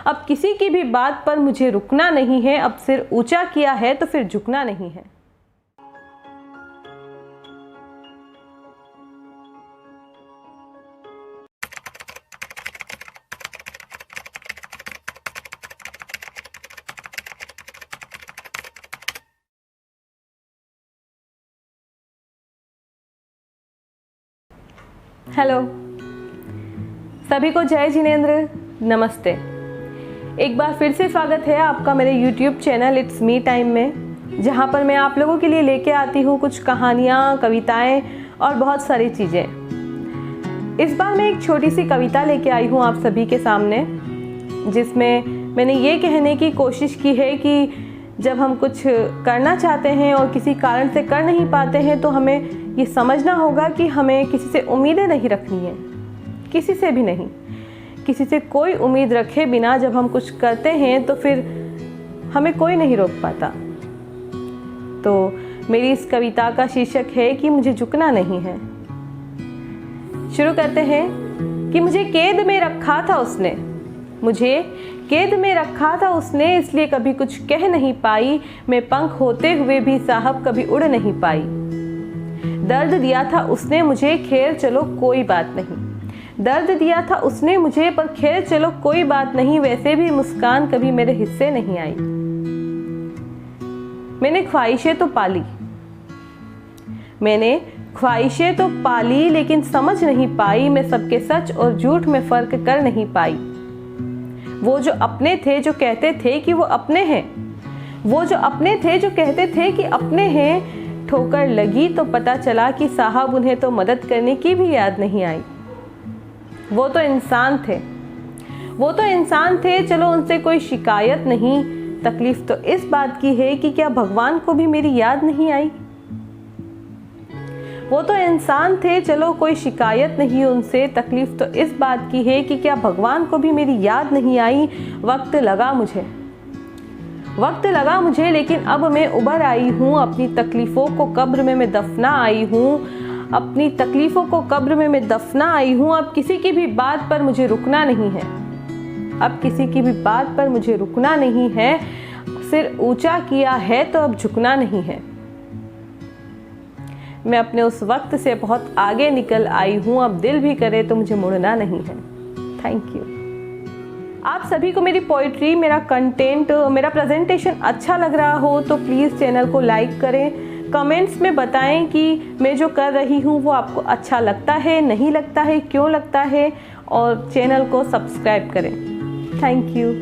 अब किसी की भी बात पर मुझे रुकना नहीं है, अब सिर ऊंचा किया है तो फिर झुकना नहीं है। हेलो सभी को, जय जिनेंद्र, नमस्ते। एक बार फिर से स्वागत है आपका मेरे YouTube channel it's me time में, जहाँ पर मैं आप लोगों के लिए लेके आती हूँ कुछ कहानियाँ, कविताएं और बहुत सारी चीज़ें। इस बार मैं एक छोटी सी कविता लेके आई हूँ आप सभी के सामने, जिसमें मैंने ये कहने की कोशिश की है कि जब हम कुछ करना चाहते हैं और किसी कारण से कर नहीं पाते हैं तो हमें ये समझना होगा कि हमें किसी से उम्मीदें नहीं रखनी है, किसी से भी नहीं। किसी से कोई उम्मीद रखे बिना जब हम कुछ करते हैं तो फिर हमें कोई नहीं रोक पाता। तो मेरी इस कविता का शीर्षक है कि मुझे झुकना नहीं है। शुरू करते हैं कि मुझे कैद में रखा था उसने, मुझे कैद में रखा था उसने, इसलिए कभी कुछ कह नहीं पाई। मैं पंख होते हुए भी साहब कभी उड़ नहीं पाई। दर्द दिया था उसने मुझे, खैर चलो कोई बात नहीं। दर्द दिया था उसने मुझे, पर खैर चलो कोई बात नहीं। वैसे भी मुस्कान कभी मेरे हिस्से नहीं आई। मैंने ख्वाहिशें तो पाली, मैंने ख्वाहिशें तो पाली, लेकिन समझ नहीं पाई। मैं सबके सच और झूठ में फर्क कर नहीं पाई। वो जो अपने थे जो कहते थे कि वो अपने हैं, वो जो अपने थे जो कहते थे कि अपने हैं, ठोकर लगी तो पता चला कि साहब उन्हें तो मदद करने की भी याद नहीं आई। वो तो इंसान थे, वो तो इंसान थे, चलो उनसे कोई शिकायत नहीं। तकलीफ तो इस बात की है कि क्या भगवान को भी मेरी याद नहीं आई। वो तो इंसान थे, चलो कोई शिकायत नहीं उनसे। तकलीफ तो इस बात की है कि क्या भगवान को भी मेरी याद नहीं आई। वक्त लगा मुझे, वक्त लगा मुझे, लेकिन अब मैं उबर आई हूँ। अपनी तकलीफ़ों को कब्र में मैं दफना आई हूँ, अपनी तकलीफ़ों को कब्र में मैं दफना आई हूँ। अब किसी की भी बात पर मुझे रुकना नहीं है, अब किसी की भी बात पर मुझे रुकना नहीं है। सिर ऊंचा किया है तो अब झुकना नहीं है। मैं अपने उस वक्त से बहुत आगे निकल आई हूँ, अब दिल भी करे तो मुझे मुड़ना नहीं है। Thank you. आप सभी को मेरी पोइट्री, मेरा कंटेंट, मेरा प्रेजेंटेशन अच्छा लग रहा हो तो प्लीज़ चैनल को लाइक करें। कमेंट्स में बताएं कि मैं जो कर रही हूँ वो आपको अच्छा लगता है, नहीं लगता है, क्यों लगता है, और चैनल को सब्सक्राइब करें। Thank you.